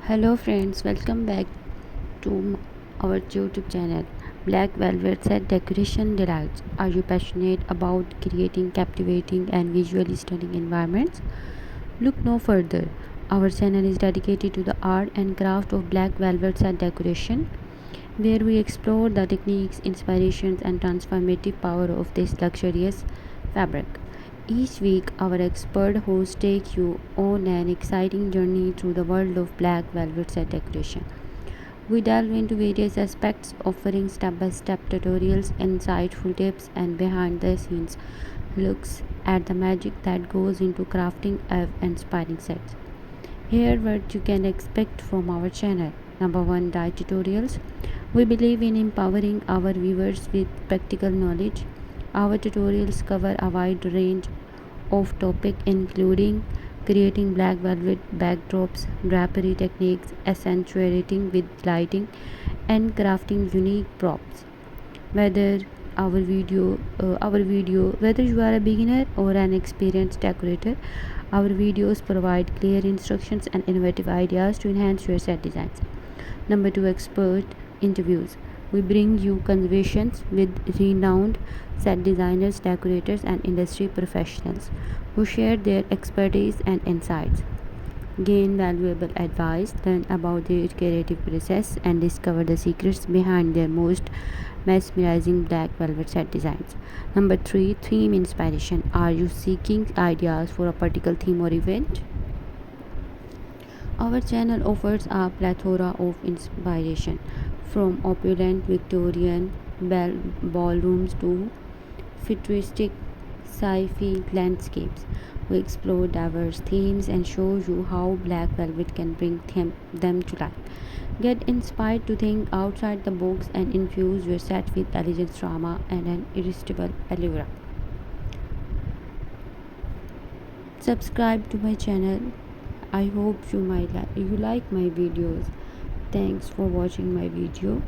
Hello friends, welcome back to our YouTube channel Black Velvet Set Decoration Delights. Are you passionate about creating captivating and visually stunning environments? Look no further. Our channel is dedicated to the art and craft of black velvet set decoration, where we explore the techniques, inspirations, and transformative power of this luxurious fabric. Each week, our expert hosts take you on an exciting journey through the world of black velvet set decoration. We delve into various aspects, offering step by step tutorials, insightful tips, and behind the scenes looks at the magic that goes into crafting inspiring sets. Here, what you can expect from our channel. Number one, diet tutorials. We believe in empowering our viewers with practical knowledge. Our tutorials cover a wide range of topics including creating black velvet backdrops, drapery techniques, accentuating with lighting, and crafting unique props. Whether whether you are a beginner or an experienced decorator, our videos provide clear instructions and innovative ideas to enhance your set designs. Number two, expert interviews. We bring you conversations with renowned set designers, decorators, and industry professionals who share their expertise and insights. Gain valuable advice, learn about their creative process, and discover the secrets behind their most mesmerizing black velvet set designs. Number three, theme inspiration. Are you seeking ideas for a particular theme or event? Our channel offers a plethora of inspiration, from opulent Victorian ballrooms to futuristic sci-fi landscapes. We explore diverse themes and show you how black velvet can bring them to life. Get inspired to think outside the box and infuse your set with elegant drama and an irresistible allure. Subscribe to my channel. I hope you like my videos. Thanks for watching my video.